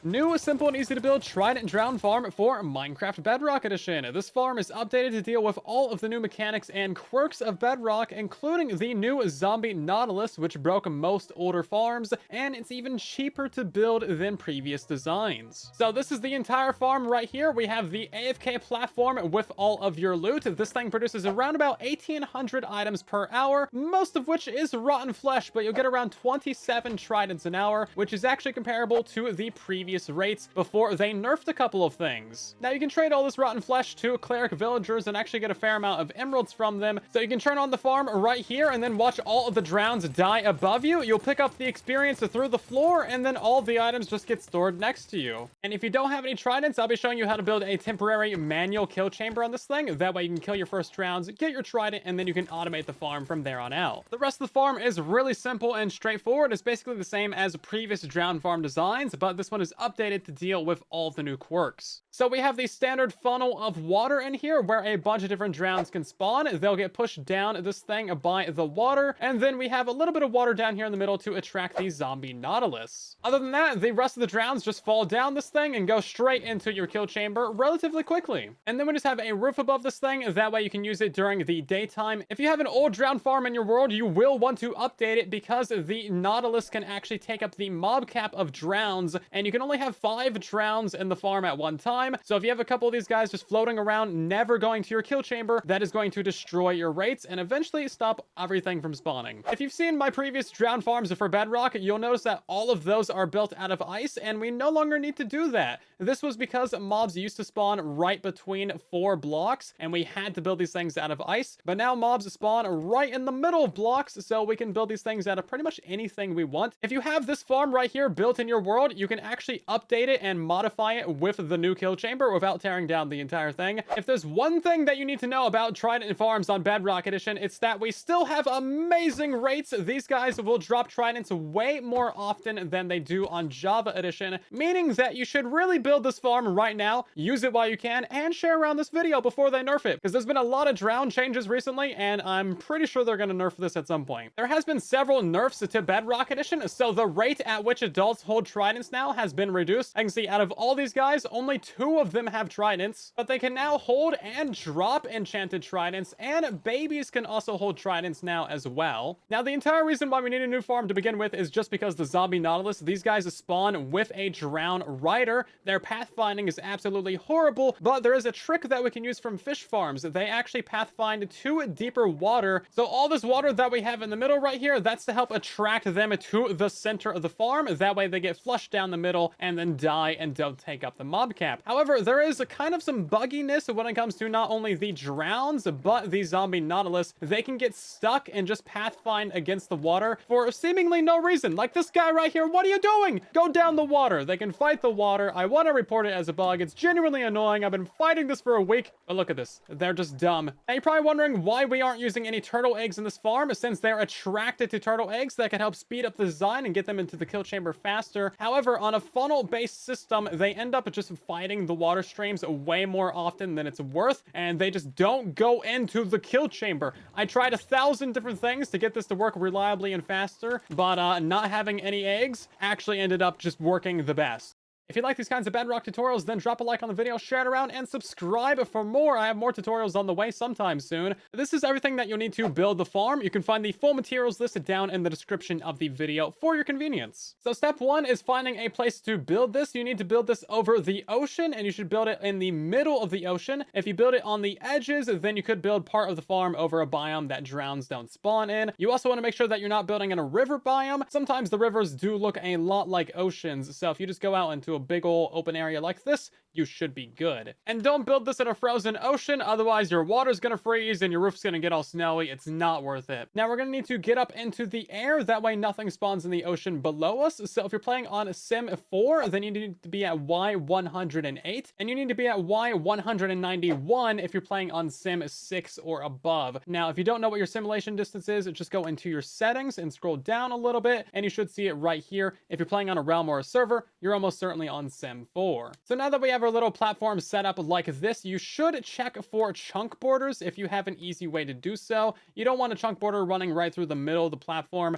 New, simple, and easy to build Trident Drown Farm for Minecraft Bedrock Edition. This farm is updated to deal with all of the new mechanics and quirks of Bedrock, including the new zombie Nautilus, which broke most older farms, and it's even cheaper to build than previous designs. So this is the entire farm right here. We have the AFK platform with all of your loot. This thing produces around about 1,800 items per hour, most of which is rotten flesh, but you'll get around 27 tridents an hour, which is actually comparable to the previous rates before they nerfed a couple of things. Now you can trade all this rotten flesh to cleric villagers and actually get a fair amount of emeralds from them. So you can turn on the farm right here and then watch all of the drowns die above you. You'll pick up the experience through the floor and then all the items just get stored next to you. And if you don't have any tridents, I'll be showing you how to build a temporary manual kill chamber on this thing. That way you can kill your first drowns, get your trident, and then you can automate the farm from there on out. The rest of the farm is really simple and straightforward. It's basically the same as previous drown farm designs, but this one is updated to deal with all of the new quirks. So we have the standard funnel of water in here where a bunch of different drowns can spawn. They'll get pushed down this thing by the water, and then we have a little bit of water down here in the middle to attract the zombie Nautilus. Other than that, the rest of the drowns just fall down this thing and go straight into your kill chamber relatively quickly. And then we just have a roof above this thing. That way you can use it during the daytime. If you have an old drown farm in your world, you will want to update it because the Nautilus can actually take up the mob cap of drowns, and you can only have 5 drowns in the farm at one time. So if you have a couple of these guys just floating around, never going to your kill chamber, that is going to destroy your rates and eventually stop everything from spawning. If you've seen my previous drown farms for Bedrock, you'll notice that all of those are built out of ice, and we no longer need to do that. This was because mobs used to spawn right between 4 blocks, and we had to build these things out of ice. But now mobs spawn right in the middle of blocks, so we can build these things out of pretty much anything we want. If you have this farm right here built in your world, you can actually update it and modify it with the new kill chamber without tearing down the entire thing. If there's one thing that you need to know about Trident farms on Bedrock Edition, it's that we still have amazing rates. These guys will drop tridents way more often than they do on Java Edition, meaning that you should really build this farm right now, use it while you can, and share around this video before they nerf it, because there's been a lot of drown changes recently, and I'm pretty sure they're going to nerf this at some point. There has been several nerfs to Bedrock Edition, so the rate at which adults hold tridents now has been reduced. I can see out of all these guys, only 2 of them have tridents, but they can now hold and drop enchanted tridents, and babies can also hold tridents now as well. Now, the entire reason why we need a new farm to begin with is just because the zombie Nautilus, these guys spawn with a drown rider. Their pathfinding is absolutely horrible, but there is a trick that we can use from fish farms. They actually pathfind to deeper water. So all this water that we have in the middle right here, that's to help attract them to the center of the farm. That way they get flushed down the middle and then die and don't take up the mob cap. However, there is a kind of some bugginess when it comes to not only the drowns, but the zombie Nautilus. They can get stuck and just pathfind against the water for seemingly no reason. Like this guy right here, what are you doing? Go down the water. They can fight the water. I want to report it as a bug. It's genuinely annoying. I've been fighting this for a week, but look at this. They're just dumb. Now you're probably wondering why we aren't using any turtle eggs in this farm, since they're attracted to turtle eggs that can help speed up the design and get them into the kill chamber faster. However, on a funnel-based system, they end up just fighting the water streams way more often than it's worth, and they just don't go into the kill chamber. I tried 1,000 different things to get this to work reliably and faster, but not having any eggs actually ended up just working the best. If you like these kinds of Bedrock tutorials, then drop a like on the video, share it around, and subscribe for more. I have more tutorials on the way sometime soon. This is everything that you'll need to build the farm. You can find the full materials listed down in the description of the video for your convenience. So step 1 is finding a place to build this. You need to build this over the ocean, and you should build it in the middle of the ocean. If you build it on the edges, then you could build part of the farm over a biome that drowns don't spawn in. You also want to make sure that you're not building in a river biome. Sometimes the rivers do look a lot like oceans, so if you just go out into a big old open area like this, you should be good. And don't build this in a frozen ocean, otherwise your water's gonna freeze and your roof's gonna get all snowy. It's not worth it. Now we're gonna need to get up into the air, that way nothing spawns in the ocean below us. So if you're playing on Sim 4, then you need to be at Y108, and you need to be at Y191 if you're playing on Sim 6 or above. Now, if you don't know what your simulation distance is, just go into your settings and scroll down a little bit, and you should see it right here. If you're playing on a realm or a server, you're almost certainly on Sim 4. So now that we have our little platform set up like this, you should check for chunk borders if you have an easy way to do so. You don't want a chunk border running right through the middle of the platform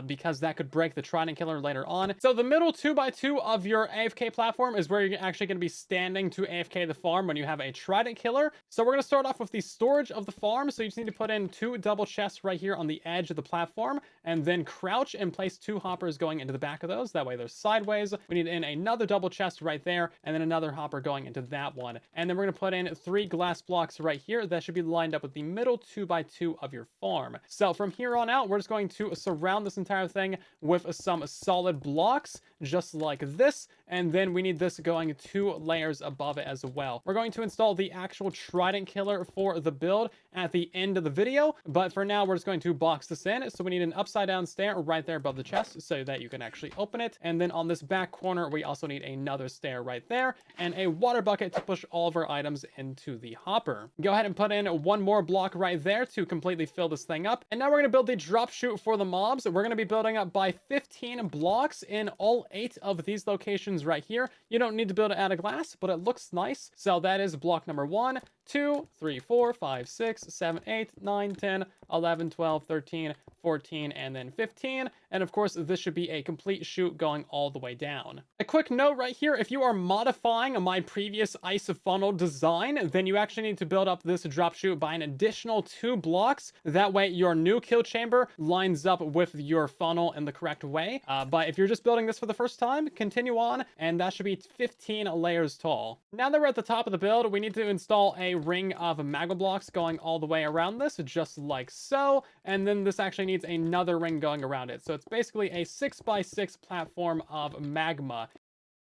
because that could break the Trident killer later on. So the middle 2x2 of your AFK platform is where you're actually going to be standing to AFK the farm when you have a Trident killer. So we're going to start off with the storage of the farm. So you just need to put in 2 double chests right here on the edge of the platform, and then crouch and place 2 hoppers going into the back of those. That way they're sideways. We need in another double chest right there, and then another hopper going into that one. And then we're going to put in 3 glass blocks right here that should be lined up with the middle 2x2 of your farm. So from here on out, we're just going to surround this entire thing with some solid blocks, just like this. And then we need this going 2 layers above it as well. We're going to install the actual Trident killer for the build at the end of the video, but for now we're just going to box this in. So we need an upside down stair right there above the chest so that you can actually open it. And then on this back corner, we also need another stair right there and a water bucket to push all of our items into the hopper. Go ahead and put in 1 more block right there to completely fill this thing up. And now we're going to build the drop chute for the mobs. We're going to be building up by 15 blocks in all 8 of these locations right here. You don't need to build it out of glass, but it looks nice. So that is block number 1, 2, 3, 4, 5, 6, 7, 8, 9, 10, 11, 12, 13, 14, and then 15. And of course, this should be a complete chute going all the way down. A quick note right here, if you are modifying my previous ice funnel design, then you actually need to build up this drop chute by an additional 2 blocks. That way your new kill chamber lines up with your funnel in the correct way. But if you're just building this for the first time, continue on, and that should be 15 layers tall. Now that we're at the top of the build, we need to install a ring of magma blocks going all the way around this, just like so. And then this actually needs another ring going around it. So it's basically a 6x6 platform of magma.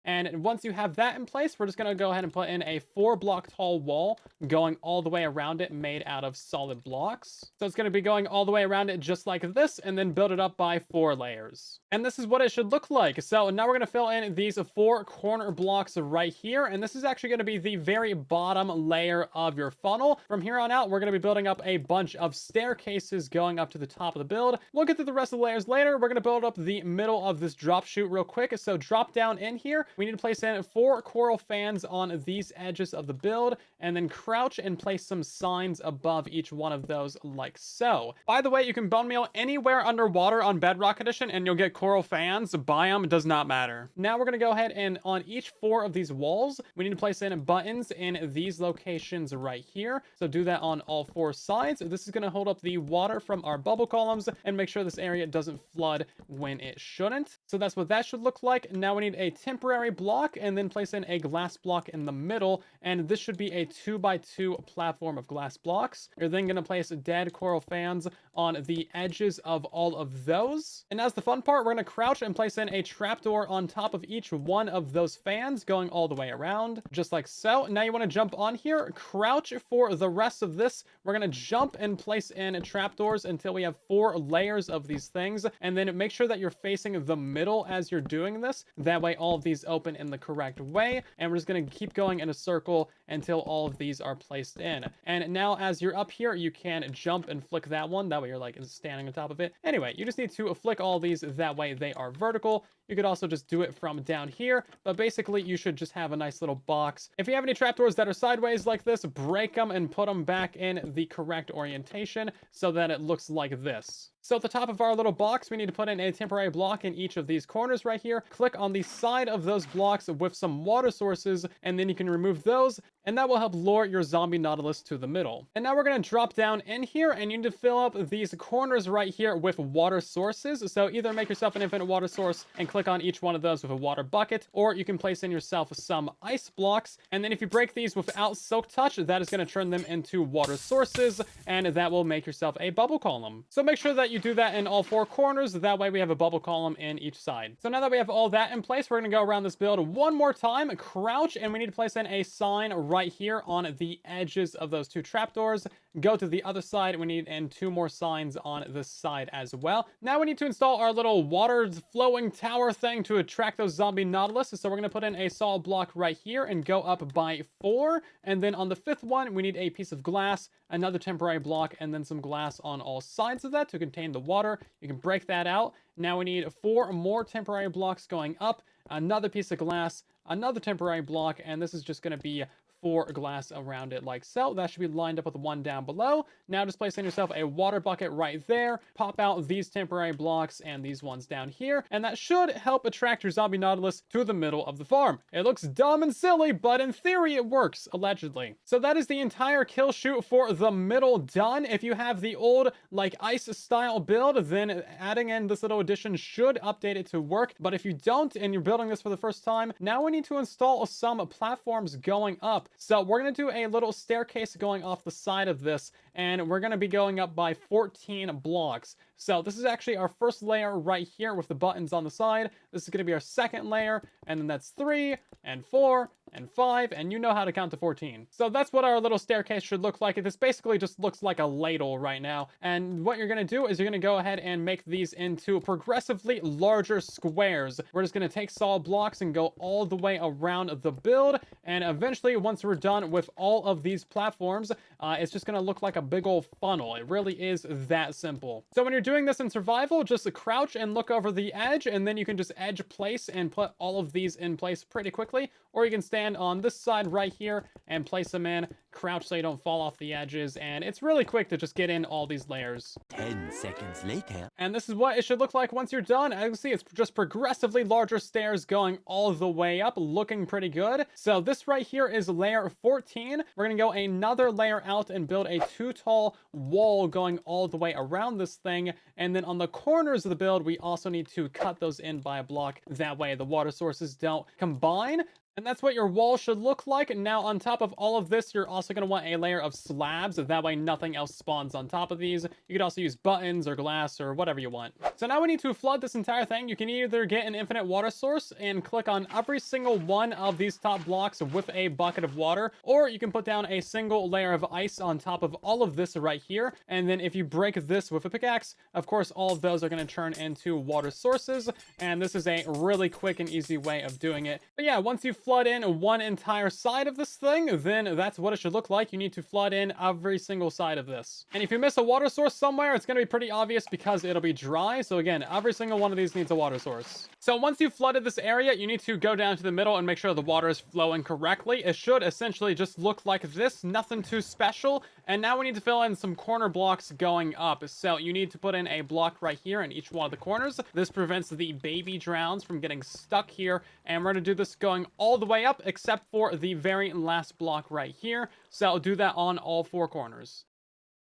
And once you have that in place, we're just going to go ahead and put in a 4-block tall wall going all the way around it, made out of solid blocks. So it's going to be going all the way around it just like this, and then build it up by 4 layers. And this is what it should look like. So now we're going to fill in these 4 corner blocks right here. And this is actually going to be the very bottom layer of your funnel. From here on out, we're going to be building up a bunch of staircases going up to the top of the build. We'll get to the rest of the layers later. We're going to build up the middle of this drop chute real quick. So drop down in here. We need to place in 4 coral fans on these edges of the build, and then crouch and place some signs above each one of those like so. By the way, you can bone meal anywhere underwater on Bedrock Edition and you'll get coral fans. Biome does not matter. Now we're going to go ahead and on each 4 of these walls, we need to place in buttons in these locations right here. So do that on all 4 sides. This is going to hold up the water from our bubble columns and make sure this area doesn't flood when it shouldn't. So that's what that should look like. Now we need a temporary block and then place in a glass block in the middle, and this should be a 2x2 platform of glass blocks. You're then going to place dead coral fans on the edges of all of those. And as the fun part, we're going to crouch and place in a trapdoor on top of each one of those fans going all the way around, just like so. Now you want to jump on here, crouch for the rest of this. We're going to jump and place in trapdoors until we have 4 layers of these things, and then make sure that you're facing the middle as you're doing this. That way all of these open in the correct way, and we're just going to keep going in a circle until all of these are placed in. And now as you're up here, you can jump and flick that one. That way you're like standing on top of it. Anyway, you just need to flick all these. That way they are vertical. You could also just do it from down here, but basically you should just have a nice little box. If you have any trapdoors that are sideways like this, break them and put them back in the correct orientation so that it looks like this. So at the top of our little box, we need to put in a temporary block in each of these corners right here. Click on the side of those blocks with some water sources, and then you can remove those, and that will help lure your zombie nautilus to the middle. And now we're going to drop down in here, and you need to fill up these corners right here with water sources. So either make yourself an infinite water source and click on each one of those with a water bucket, or you can place in yourself some ice blocks. And then if you break these without silk touch, that is going to turn them into water sources, and that will make yourself a bubble column. So make sure that you do that in all 4 corners. That way we have a bubble column in each side. So now that we have all that in place, we're going to go around this build one more time, crouch, and we need to place in a sign right here on the edges of those 2 trapdoors. Go to the other side. We need in 2 more signs on this side as well. Now we need to install our little water flowing tower thing to attract those zombie nautilus. So we're going to put in a solid block right here and go up by 4. And then on the 5th one, we need a piece of glass, another temporary block, and then some glass on all sides of that to contain the water. You can break that out. Now we need 4 more temporary blocks going up, another piece of glass, another temporary block, and this is just going to be 4 glass around it like so. That should be lined up with one down below. Now just placing yourself a water bucket right there. Pop out these temporary blocks and these ones down here, and that should help attract your zombie nautilus to the middle of the farm. It looks dumb and silly, but in theory it works, allegedly. So that is the entire kill chute for the middle done. If you have the old like ice style build, then adding in this little addition should update it to work. But if you don't and you're building this for the first time, now we need to install some platforms going up. So we're going to do a little staircase going off the side of this, and we're going to be going up by 14 blocks. So this is actually our first layer right here with the buttons on the side. This is going to be our second layer, and then that's 3 and 4 and 5, and you know how to count to 14. So that's what our little staircase should look like. This basically just looks like a ladle right now. And what you're going to do is you're going to go ahead and make these into progressively larger squares. We're just going to take solid blocks and go all the way around the build, and eventually once we're done with all of these platforms, it's just going to look like a big old funnel. It really is that simple. So when you're doing this in survival, just crouch and look over the edge, and then you can just edge place and put all of these in place pretty quickly, or you can stand on this side right here and place them in, crouch so you don't fall off the edges, and it's really quick to just get in all these layers. 10 seconds later. And this is what it should look like once you're done. As you can see, it's just progressively larger stairs going all the way up, looking pretty good. So this right here is layer 14. We're gonna go another layer out and build a 2 tall wall going all the way around this thing. And then on the corners of the build, we also need to cut those in by a block. That way the water sources don't combine. And that's what your wall should look like. Now, on top of all of this, you're also going to want a layer of slabs. That way nothing else spawns on top of these. You could also use buttons or glass or whatever you want. So now we need to flood this entire thing. You can either get an infinite water source and click on every single one of these top blocks with a bucket of water, or you can put down a single layer of ice on top of all of this right here. And then if you break this with a pickaxe, of course, all of those are going to turn into water sources. And this is a really quick and easy way of doing it. But yeah, once you flood in one entire side of this thing, then that's what it should look like. You need to flood in every single side of this. And if you miss a water source somewhere, it's going to be pretty obvious because it'll be dry. So again, every single one of these needs a water source. So once you've flooded this area, you need to go down to the middle and make sure the water is flowing correctly. It should essentially just look like this, nothing too special. And now we need to fill in some corner blocks going up. So you need to put in a block right here in each one of the corners. This prevents the baby drowns from getting stuck here. And we're going to do this going all the way up except for the very last block right here. So I'll do that on all 4 corners.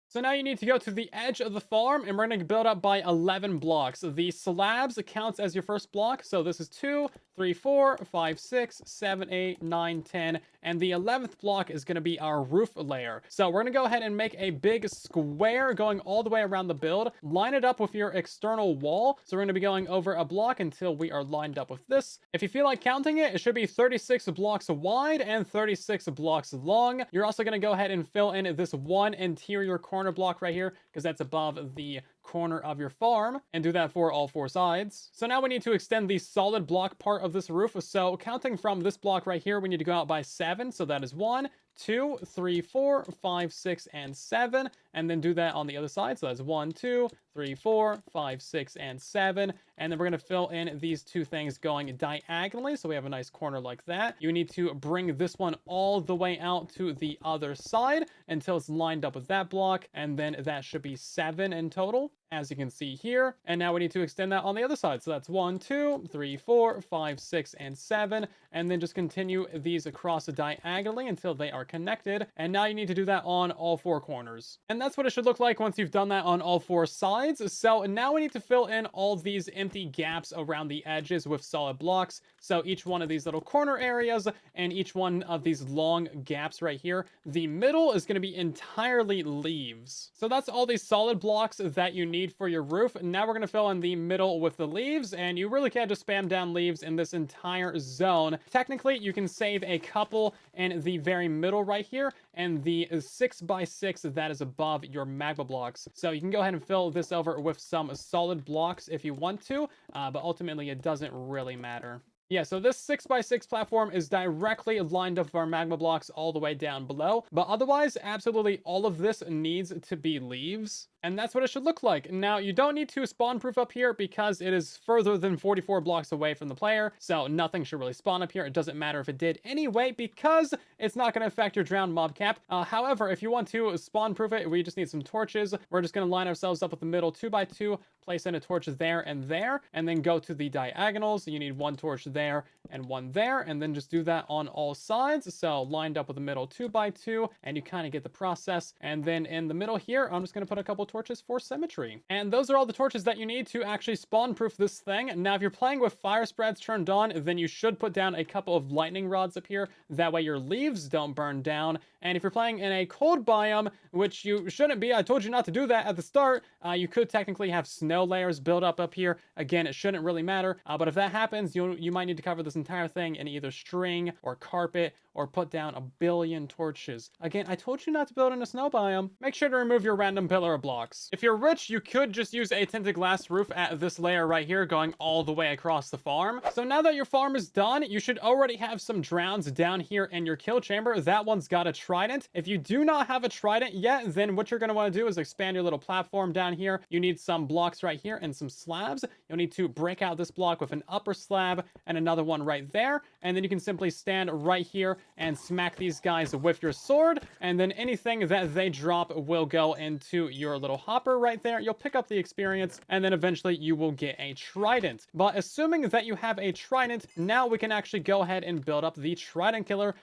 So now you need to go to the edge of the farm, and we're going to build up by 11 blocks. The slabs counts as your first block. So this is 2, 3, 4, 5, 6, 7, 8, 9, 10. And the 11th block is going to be our roof layer. So we're going to go ahead and make a big square going all the way around the build. Line it up with your external wall. So we're going to be going over a block until we are lined up with this. If you feel like counting it, it should be 36 blocks wide and 36 blocks long. You're also going to go ahead and fill in this one interior corner block right here because that's above the corner of your farm, and do that for all 4 sides. So now we need to extend the solid block part of this roof. So counting from this block right here, we need to go out by 7. So that is 1, 2, 3, 4, 5, 6, and 7. And then do that on the other side. So that's 1, 2, 3, 4, 5, 6, and 7. And then we're going to fill in these 2 things going diagonally. So we have a nice corner like that. You need to bring this one all the way out to the other side until it's lined up with that block. And then that should be 7 in total, as you can see here. And now we need to extend that on the other side. So that's 1, 2, 3, 4, 5, 6, and 7. And then just continue these across diagonally until they are connected. And now you need to do that on all 4 corners. And that's what it should look like once you've done that on all 4 sides. So now we need to fill in all these empty gaps around the edges with solid blocks. So each one of these little corner areas and each one of these long gaps right here, the middle is going to be entirely leaves. So that's all these solid blocks that you need for your roof. Now we're going to fill in the middle with the leaves, and you really can't just spam down leaves in this entire zone. Technically, you can save a couple in the very middle right here and the 6x6 that is above your magma blocks. So you can go ahead and fill this over with some solid blocks if you want to, but ultimately it doesn't really matter. Yeah, so this 6x6 platform is directly lined up with our magma blocks all the way down below. But otherwise, absolutely all of this needs to be leaves. And that's what it should look like. Now, you don't need to spawn proof up here because it is further than 44 blocks away from the player. So nothing should really spawn up here. It doesn't matter if it did anyway because it's not going to affect your drowned mob cap. However, if you want to spawn proof it, we just need some torches. We're just going to line ourselves up with the middle 2x2, place in a torch there, and then go to the diagonals. You need one torch there and one there, and then just do that on all sides. So lined up with the middle 2x2, and you kind of get the process. And then in the middle here, I'm just going to put a couple torches for symmetry. And those are all the torches that you need to actually spawn proof this thing. Now, if you're playing with fire spreads turned on, then you should put down a couple of lightning rods up here. That way your leaves don't burn down. And if you're playing in a cold biome, which you shouldn't be, I told you not to do that at the start, you could technically have snow layers build up here. Again, it shouldn't really matter. But if that happens, you might need to cover this entire thing in either string or carpet or put down a billion torches. Again, I told you not to build in a snow biome. Make sure to remove your random pillar of blocks. If you're rich, you could just use a tinted glass roof at this layer right here going all the way across the farm. So now that your farm is done, you should already have some drowns down here in your kill chamber. That one's got a trident. If you do not have a trident yet, then what you're going to want to do is expand your little platform down here. You need some blocks right here and some slabs. You'll need to break out this block with an upper slab and another one right there. And then you can simply stand right here and smack these guys with your sword, and then anything that they drop will go into your little hopper right there. You'll pick up the experience, and then eventually you will get a trident. But assuming that you have a trident, now we can actually go ahead and build up the trident killer.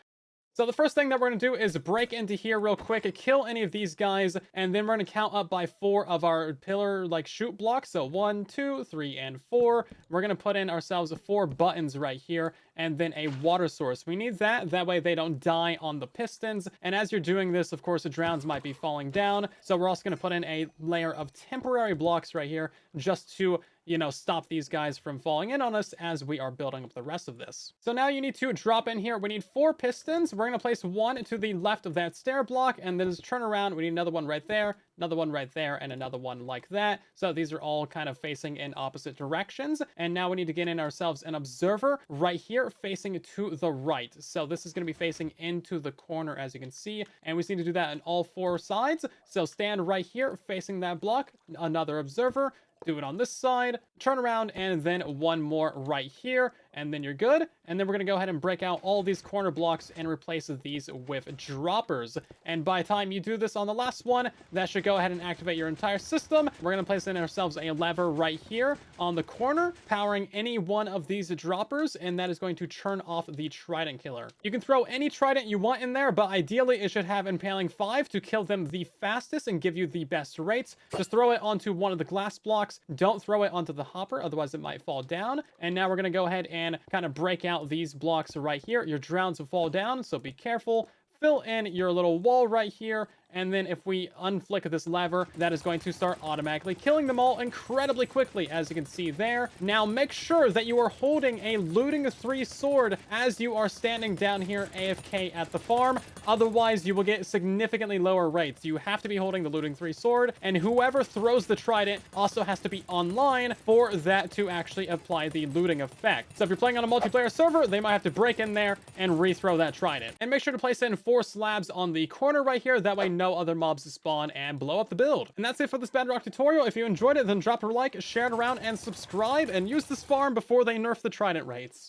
So the first thing that we're going to do is break into here real quick, kill any of these guys, and then we're going to count up by 4 of our pillar like chute blocks. So 1, 2, 3, and 4. We're going to put in ourselves 4 buttons right here, and then a water source. We need that. That way they don't die on the pistons. And as you're doing this, of course, the drowns might be falling down. So we're also going to put in a layer of temporary blocks right here just to, you know, stop these guys from falling in on us as we are building up the rest of this. So now you need to drop in here. We need 4 pistons. We're going to place one to the left of that stair block, and then just turn around. We need another one right there, another one right there, and another one like that. So these are all kind of facing in opposite directions. And now we need to get in ourselves an observer right here facing to the right. So this is going to be facing into the corner, as you can see. And we just need to do that on all 4 sides. So stand right here facing that block, another observer. Do it on this side, turn around, and then one more right here, and then you're good. And then we're going to go ahead and break out all these corner blocks and replace these with droppers. And by the time you do this on the last one, that should go ahead and activate your entire system. We're going to place in ourselves a lever right here on the corner, powering any one of these droppers, and that is going to turn off the trident killer. You can throw any trident you want in there, but ideally it should have impaling 5 to kill them the fastest and give you the best rates. Just throw it onto one of the glass blocks. Don't throw it onto the hopper, otherwise it might fall down. And now we're going to go ahead and kind of break out these blocks right here. Your drowns will fall down, so be careful. Fill in your little wall right here, and then if we unflick this lever, that is going to start automatically killing them all incredibly quickly, as you can see there. Now make sure that you are holding a looting 3 sword as you are standing down here AFK at the farm. Otherwise, you will get significantly lower rates. You have to be holding the looting 3 sword, and whoever throws the trident also has to be online for that to actually apply the looting effect. So if you're playing on a multiplayer server, they might have to break in there and rethrow that trident. And make sure to place in 4 slabs on the corner right here. That way no other mobs spawn and blow up the build. And that's it for this Bedrock tutorial. If you enjoyed it, then drop a like, share it around, and subscribe, and use this farm before they nerf the trident rates.